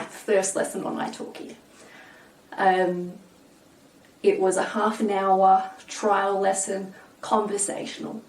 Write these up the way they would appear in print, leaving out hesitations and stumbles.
first lesson on Italki. It was a half an hour trial lesson, conversational.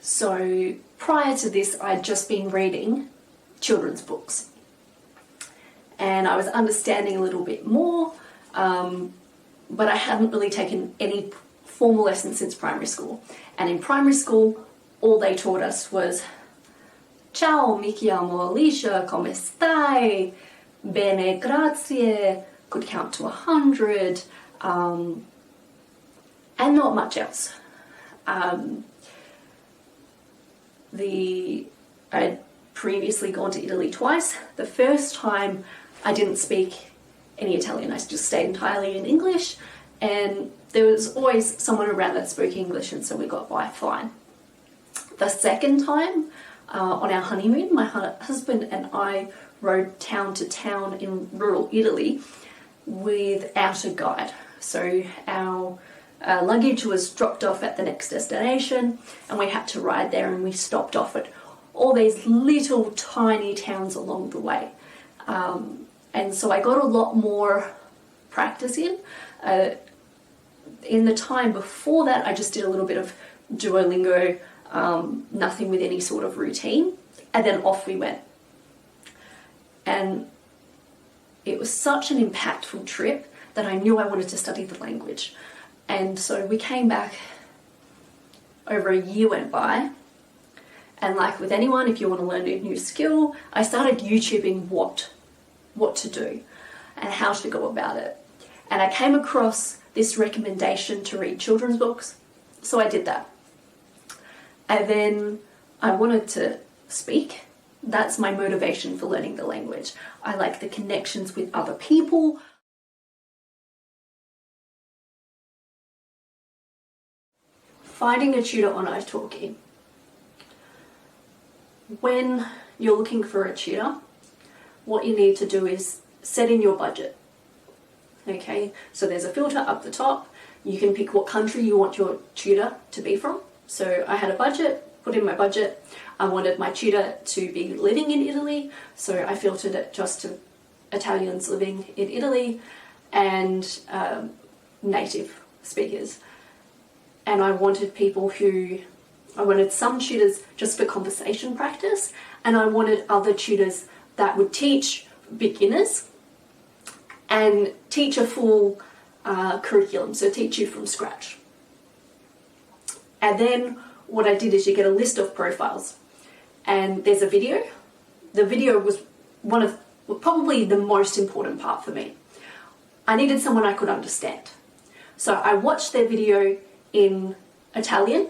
So prior to this, I'd just been reading children's books. And I was understanding a little bit more, but I hadn't really taken any formal lessons since primary school. And in primary school, all they taught us was "Ciao, mi chiamo Alicia, come stai? Bene, grazie." Could count to 100, and not much else. I'd previously gone to Italy twice. The first time I didn't speak any Italian, I just stayed entirely in English, and there was always someone around that spoke English, and so we got by fine. The second time, on our honeymoon, my husband and I rode town to town in rural Italy without a guide. So our luggage was dropped off at the next destination, and we had to ride there, and we stopped off at all these little tiny towns along the way. And so I got a lot more practice in. In the time before that, I just did a little bit of Duolingo, nothing with any sort of routine, and then off we went. And it was such an impactful trip that I knew I wanted to study the language. And so we came back, over a year went by, and like with anyone, if you want to learn a new skill, I started YouTubing what to do and how to go about it. And I came across this recommendation to read children's books, so I did that. And then I wanted to speak. That's my motivation for learning the language. I like the connections with other people. Finding a tutor on Italki. When you're looking for a tutor, what you need to do is set in your budget. Okay, so there's a filter up the top. You can pick what country you want your tutor to be from. So I had a budget, put in my budget. I wanted my tutor to be living in Italy, so I filtered it just to Italians living in Italy and native speakers. And I wanted some tutors just for conversation practice, and I wanted other tutors that would teach beginners and teach a full curriculum, so teach you from scratch. And then what I did is you get a list of profiles, and there's a video. The video was probably the most important part for me. I needed someone I could understand. So I watched their video in Italian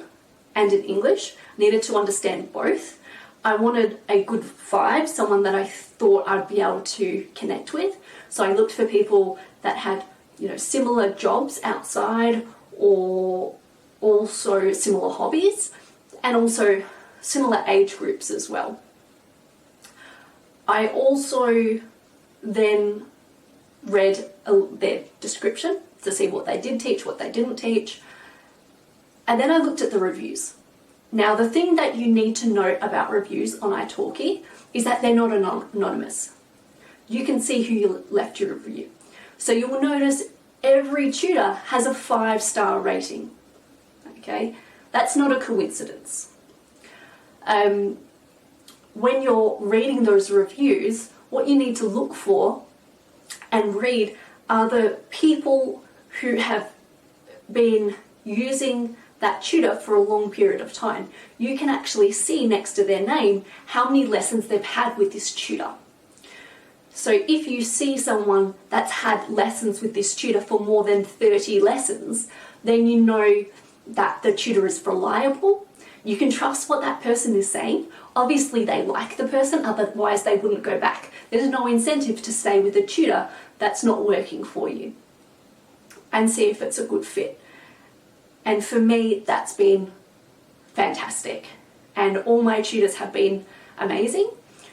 and in English, needed to understand both. I wanted a good vibe, someone that I thought I'd be able to connect with. So I looked for people that had, similar jobs outside, or also similar hobbies, and also similar age groups as well. I also then read their description to see what they did teach, what they didn't teach, and then I looked at the reviews. Now, the thing that you need to know about reviews on Italki is that they're not anonymous. You can see who left your review. So you will notice every tutor has a 5-star rating. Okay, that's not a coincidence. When you're reading those reviews, what you need to look for and read are the people who have been using that tutor for a long period of time. You can actually see next to their name how many lessons they've had with this tutor. So if you see someone that's had lessons with this tutor for more than 30 lessons, then you know that the tutor is reliable. You can trust what that person is saying. Obviously they like the person, otherwise they wouldn't go back. There's no incentive to stay with a tutor that's not working for you, and see if it's a good fit. And for me, that's been fantastic. And all my tutors have been amazing.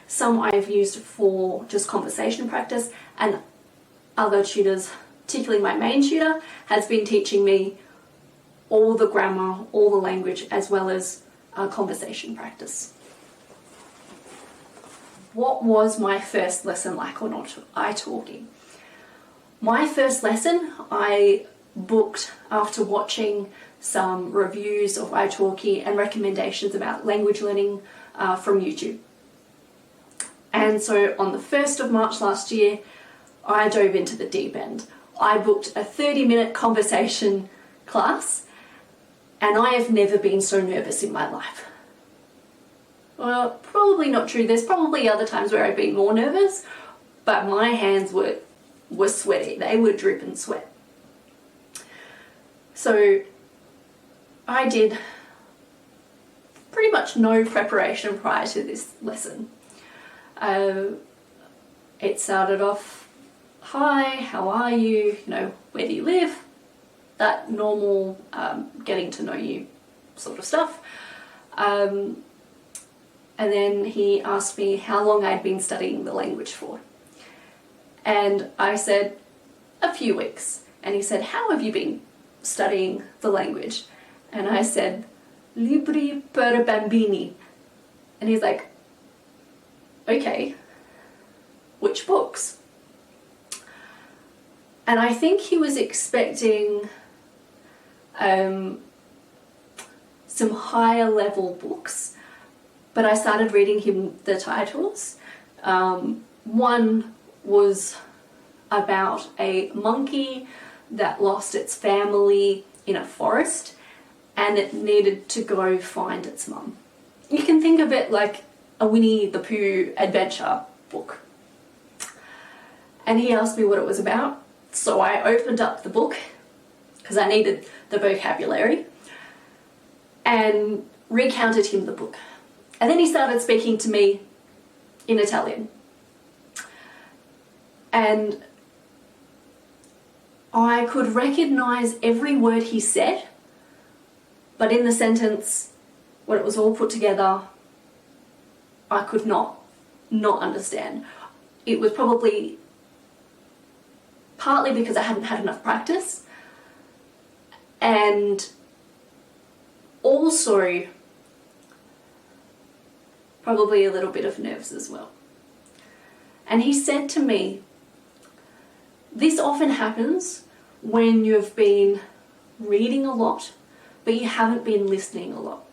Some I've used for just conversation practice, and other tutors, particularly my main tutor, has been teaching me all the grammar, all the language, as well as conversation practice. what was my first lesson like on Italki? My first lesson I booked after watching some reviews of Italki and recommendations about language learning from YouTube. And so on the 1st of March last year, I dove into the deep end. I booked a 30-minute conversation class, and I have never been so nervous in my life. Well, probably not true. There's probably other times where I've been more nervous, but my hands were sweaty. They were dripping sweat. So I did pretty much no preparation prior to this lesson. It started off, hi, how are you? Where do you live? That normal getting to know you sort of stuff. And then he asked me how long I'd been studying the language for. And I said, a few weeks. And he said, how have you been studying the language? And I said, libri per bambini. And he's like, okay, which books? And I think he was expecting some higher level books, but I started reading him the titles. One was about a monkey that lost its family in a forest and it needed to go find its mum. You can think of it like a Winnie the Pooh adventure book. And he asked me what it was about, so I opened up the book because I needed the vocabulary and recounted him the book. And then he started speaking to me in Italian. And I could recognize every word he said, but in the sentence, when it was all put together, I could not understand. It was probably partly because I hadn't had enough practice, and also probably a little bit of nerves as well. And he said to me, this often happens when you've been reading a lot, but you haven't been listening a lot.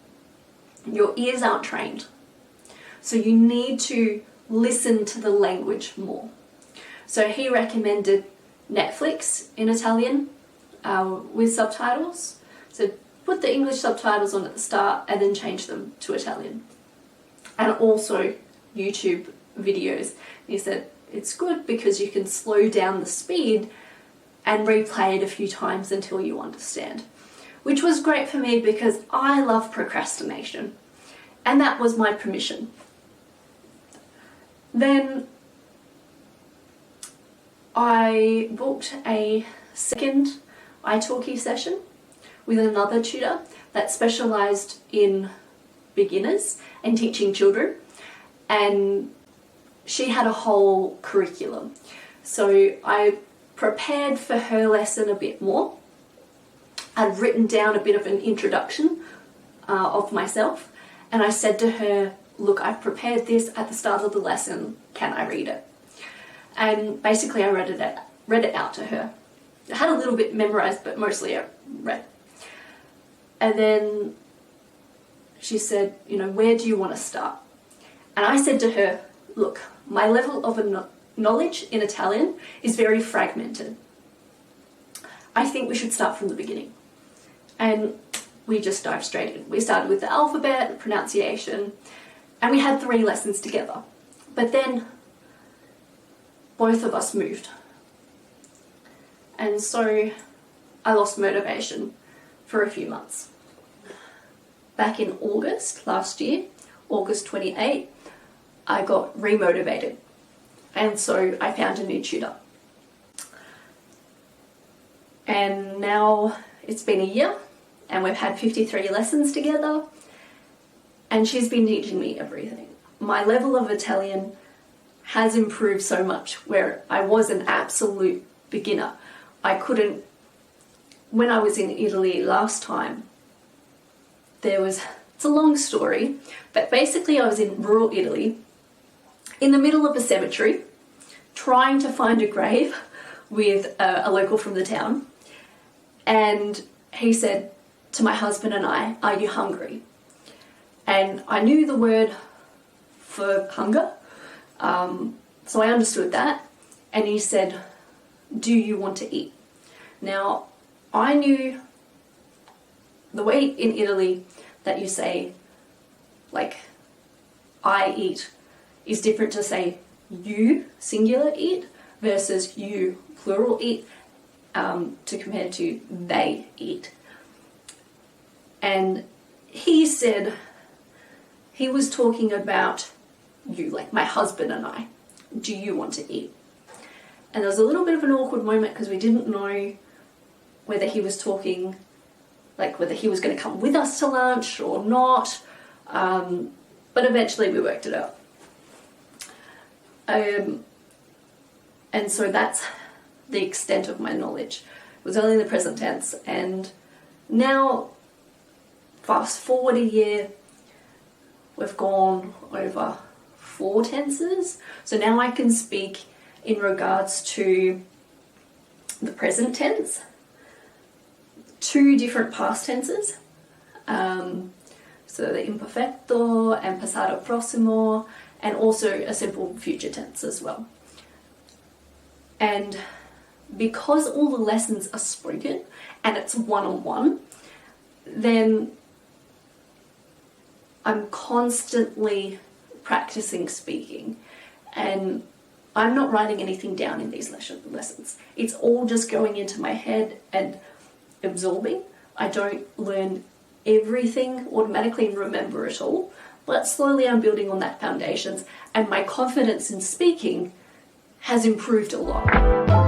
Your ears aren't trained. So you need to listen to the language more. So he recommended Netflix in Italian with subtitles. So put the English subtitles on at the start and then change them to Italian. And also YouTube videos. He said it's good because you can slow down the speed and replay it a few times until you understand. Which was great for me because I love procrastination. And that was my permission. Then I booked a second Italki session with another tutor that specialised in beginners and teaching children, and she had a whole curriculum. So I prepared for her lesson a bit more. I'd written down a bit of an introduction of myself, and I said to her, look, I've prepared this at the start of the lesson, can I read it? And basically I read it out to her. I had a little bit memorized, but mostly I read. And then she said, where do you want to start? And I said to her, look, my level of knowledge in Italian is very fragmented. I think we should start from the beginning. And we just dived straight in. We started with the alphabet, the pronunciation, and we had 3 lessons together. But then both of us moved. And so I lost motivation for a few months. Back in August last year, August 28, I got remotivated. And so I found a new tutor. And now it's been a year and we've had 53 lessons together, and she's been teaching me everything. My level of Italian has improved so much, where I was an absolute beginner. When I was in Italy last time, it's a long story, but basically I was in rural Italy in the middle of a cemetery trying to find a grave with a local from the town, and he said to my husband and I, "Are you hungry?" And I knew the word for hunger, so I understood that, and he said, "Do you want to eat?" Now, I knew the way in Italy that you say, like, "I eat," is different to say "you," singular, eat, versus "you," plural, eat, to compare to "they eat." And he said he was talking about you, like my husband and I. "Do you want to eat?" And there was a little bit of an awkward moment because we didn't know whether he was talking, like whether he was going to come with us to lunch or not. But eventually we worked it out. And so that's the extent of my knowledge. It was only in the present tense. And now, fast forward a year, we've gone over 4 tenses. So now I can speak in regards to the present tense, 2 different past tenses. So the imperfecto and passato prossimo, and also a simple future tense as well. And because all the lessons are spoken and it's one-on-one, then I'm constantly practicing speaking, and I'm not writing anything down in these lessons. It's all just going into my head and absorbing. I don't learn everything automatically and remember it all, but slowly I'm building on that foundations, and my confidence in speaking has improved a lot.